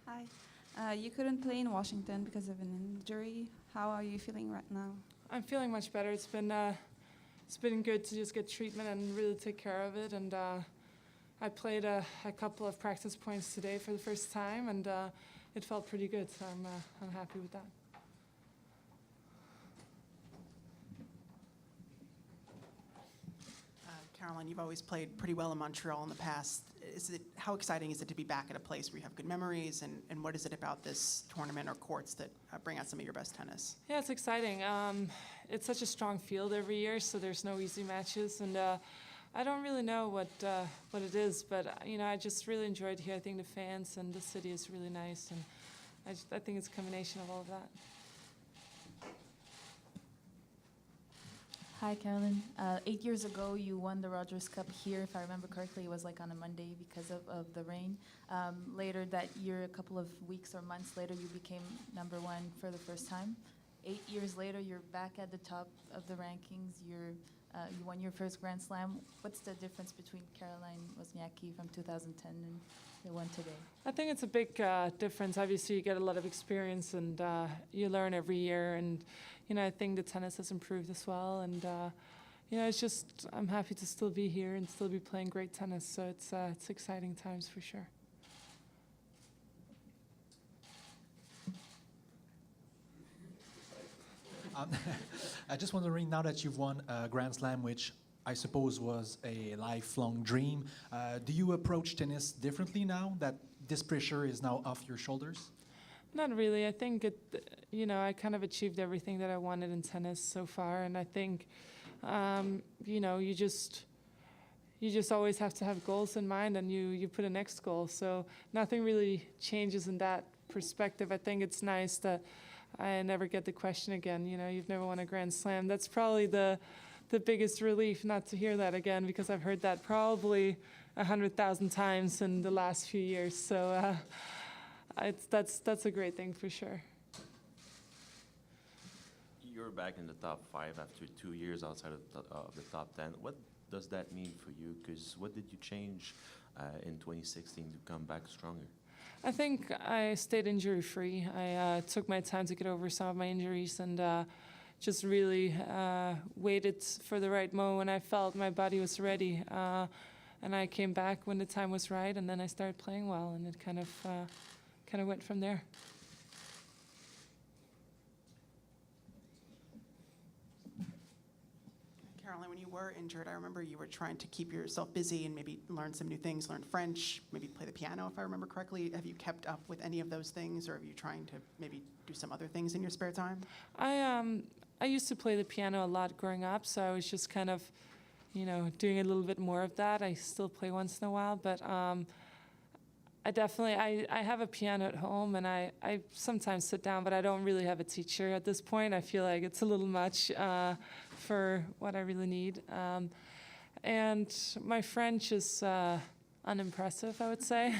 Hi. You couldn't play in Washington because of an injury. How are you feeling right now? I'm feeling much better. It's been good to just get treatment and really take care of it. And I played a couple of practice points today for the first time, and it felt pretty good. So I'm happy with that. Caroline, you've always played pretty well in Montreal in the past. How exciting is it to be back at a place where you have good memories, and what is it about this tournament or courts that bring out some of your best tennis? Yeah, it's exciting. It's such a strong field every year, so there's no easy matches, and I don't really know what it is, but I just really enjoyed here. I think the fans and the city is really nice, and I think it's a combination of all of that. Hi, Carolyn. 8 years ago, you won the Rogers Cup here. If I remember correctly, it was like on a Monday because of the rain. Later that year, a couple of weeks or months later, you became #1 for the first time. 8 years later, you're back at the top of the rankings. You won your first Grand Slam. What's the difference between Caroline Wozniacki from 2010 and the one today? I think it's a big difference. Obviously, you get a lot of experience, and you learn every year. And I think the tennis has improved as well. And it's just I'm happy to still be here and still be playing great tennis. So it's exciting times for sure. I just wondering, now that you've won a Grand Slam, which I suppose was a lifelong dream, do you approach tennis differently now that this pressure is now off your shoulders? Not really. I think I kind of achieved everything that I wanted in tennis so far, and I think you just always have to have goals in mind, and you put a next goal. So nothing really changes in that perspective. I think it's nice that I never get the question again, you've never won a Grand Slam. That's probably the biggest relief, not to hear that again, because I've heard that probably 100,000 times in the last few years. So that's a great thing for sure. You're back in the top 5 after 2 years outside of the top 10. What does that mean for you? Because what did you change in 2016 to come back stronger? I think I stayed injury-free. I took my time to get over some of my injuries and just really waited for the right moment when I felt my body was ready. And I came back when the time was right, and then I started playing well, and it kind of went from there. Caroline, when you were injured, I remember you were trying to keep yourself busy and maybe learn some new things, learn French, maybe play the piano, if I remember correctly. Have you kept up with any of those things, or are you trying to maybe do some other things in your spare time? I used to play the piano a lot growing up, so I was just kind of, doing a little bit more of that. I still play once in a while, but I have a piano at home, and I sometimes sit down, but I don't really have a teacher at this point. I feel like it's a little much for what I really need. And my French is unimpressive, I would say.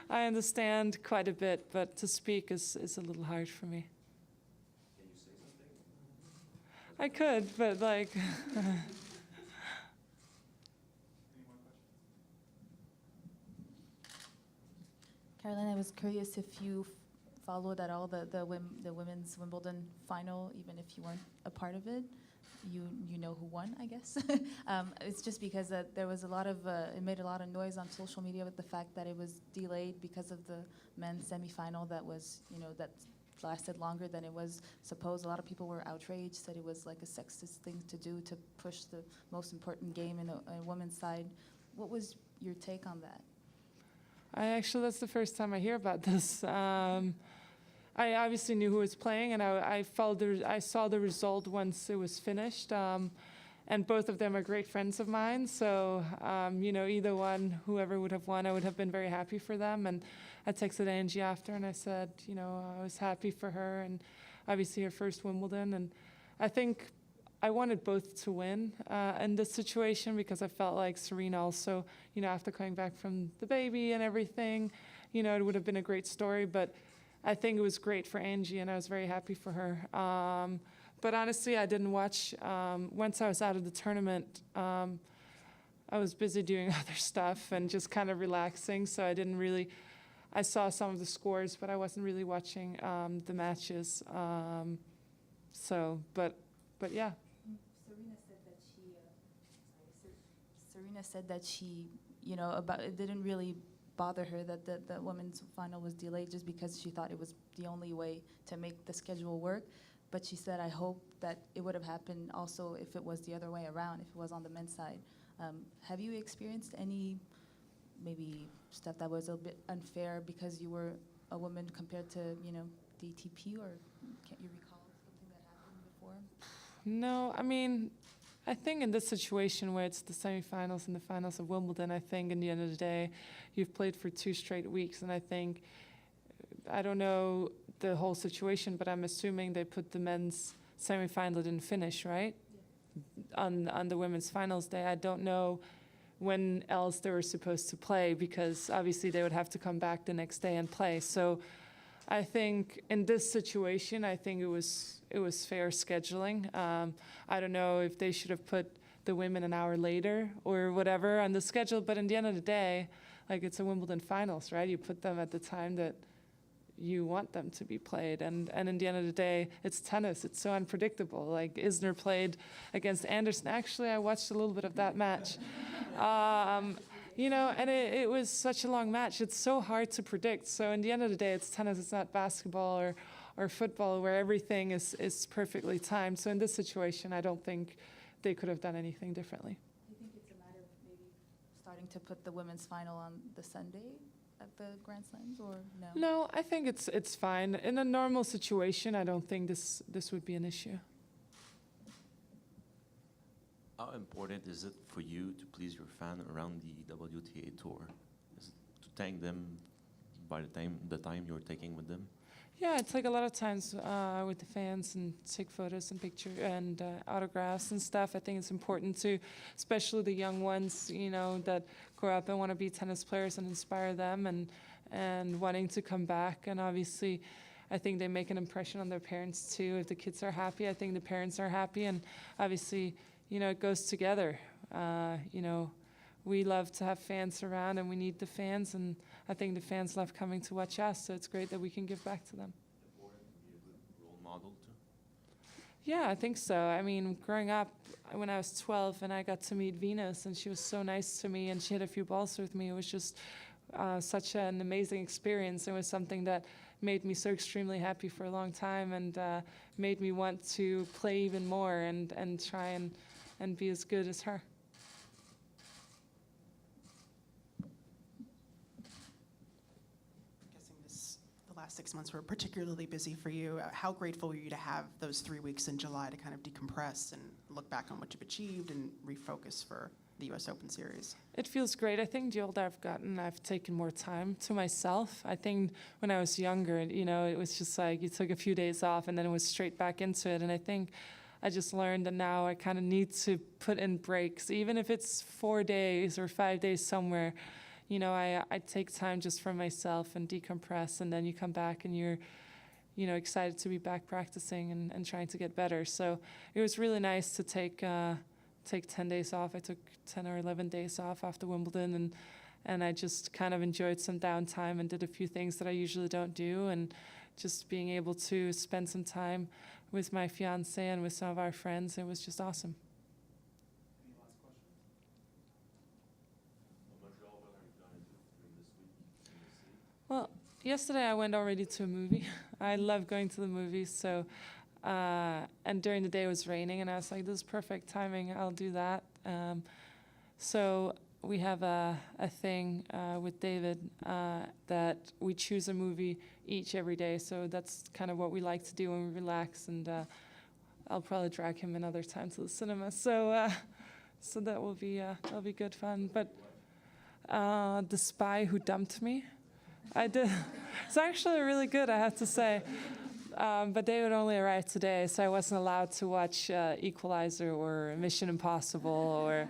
I understand quite a bit, but to speak is a little hard for me. Can you say something? I could, but like... Caroline, I was curious if you followed at all the women's Wimbledon final, even if you weren't a part of it. You know who won, I guess. It's just because there was a lot of it made a lot of noise on social media with the fact that it was delayed because of the men's semifinal that was that lasted longer than it was supposed. A lot of people were outraged, said it was like a sexist thing to do to push the most important game in a women's side. What was your take on that? That's the first time I hear about this. I obviously knew who was playing, and I saw the result once it was finished. And both of them are great friends of mine, so either one, whoever would have won, I would have been very happy for them. And I texted Angie after, and I said, I was happy for her, and obviously her first Wimbledon. And I think I wanted both to win in this situation, because I felt like Serena also, after coming back from the baby and everything, it would have been a great story. But I think it was great for Angie, and I was very happy for her. But honestly, I didn't watch. Once I was out of the tournament, I was busy doing other stuff and just kind of relaxing, so I didn't really I saw some of the scores, but I wasn't really watching the matches. But yeah. Serena said that she, it didn't really bother her that the women's final was delayed just because she thought it was the only way to make the schedule work. But she said, I hope that it would have happened also if it was the other way around, if it was on the men's side. Have you experienced any maybe stuff that was a bit unfair because you were a woman compared to, the ATP, or can't you recall something that happened before? No, I mean, I think in this situation where it's the semifinals and the finals of Wimbledon, I think in the end of the day, you've played for 2 straight weeks, and I think, I don't know the whole situation, but I'm assuming they put the men's semifinal didn't finish, right? Yeah. On the women's finals day. I don't know when else they were supposed to play, because obviously they would have to come back the next day and play. So I think in this situation, I think it was fair scheduling. I don't know if they should have put the women an hour later or whatever on the schedule, but in the end of the day, like, it's a Wimbledon finals, right? You put them at the time that you want them to be played, and in the end of the day, it's tennis. It's so unpredictable. Like, Isner played against Anderson. Actually, I watched a little bit of that match. And it was such a long match. It's so hard to predict. So in the end of the day, it's tennis. It's not basketball or football, where everything is perfectly timed. So in this situation, I don't think they could have done anything differently. Do you think it's a matter of maybe starting to put the women's final on the Sunday at the Grand Slams, or no? No, I think it's fine. In a normal situation, I don't think this would be an issue. How important is it for you to please your fan around the WTA tour? Is it to thank them by the time you're taking with them? Yeah, it's like a lot of times with the fans, and take photos and pictures and autographs and stuff. I think it's important to, especially the young ones, that grow up and want to be tennis players, and inspire them and wanting to come back. And obviously, I think they make an impression on their parents too. If the kids are happy, I think the parents are happy. And obviously, it goes together. We love to have fans around, and we need the fans, and I think the fans love coming to watch us, so it's great that we can give back to them. Important to be a good role model too? Yeah, I think so. I mean, growing up, when I was 12 and I got to meet Venus, and she was so nice to me, and she hit a few balls with me, it was just such an amazing experience. It was something that made me so extremely happy for a long time, and made me want to play even more and try and be as good as her. The last 6 months were particularly busy for you. How grateful were you to have those 3 weeks in July to kind of decompress and look back on what you've achieved and refocus for the U.S. Open Series? It feels great. I think the older I've gotten, I've taken more time to myself. I think when I was younger, it was just like you took a few days off and then it was straight back into it. And I think I just learned that now I kind of need to put in breaks, even if it's 4 days or 5 days somewhere. I take time just for myself and decompress, and then you come back and you're, excited to be back practicing and trying to get better. So it was really nice to take 10 days off. I took 10 or 11 days off after Wimbledon, and I just kind of enjoyed some downtime and did a few things that I usually don't do, and just being able to spend some time with my fiance and with some of our friends, it was just awesome. Well, yesterday I went already to a movie. I love going to the movies, so and during the day it was raining, and I was like, this is perfect timing, I'll do that. So we have a thing with David that we choose a movie each every day, so that's kind of what we like to do when we relax, and I'll probably drag him another time to the cinema, so that will be good fun. But The Spy Who Dumped Me, I did. It's actually really good, I have to say. But David only arrived today, so I wasn't allowed to watch Equalizer or Mission Impossible, or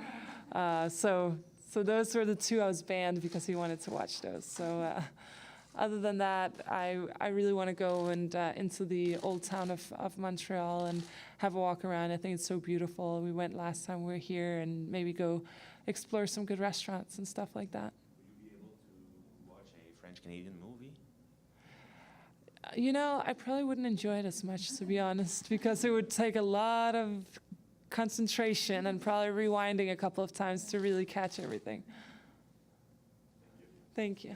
so those were the two I was banned because he wanted to watch those. So other than that, I really want to go and into the old town of Montreal and have a walk around. I think it's so beautiful. We went last time we were here, and maybe go explore some good restaurants and stuff like that. French-Canadian movie? You know, I probably wouldn't enjoy it as much, to be honest, because it would take a lot of concentration and probably rewinding a couple of times to really catch everything. Thank you.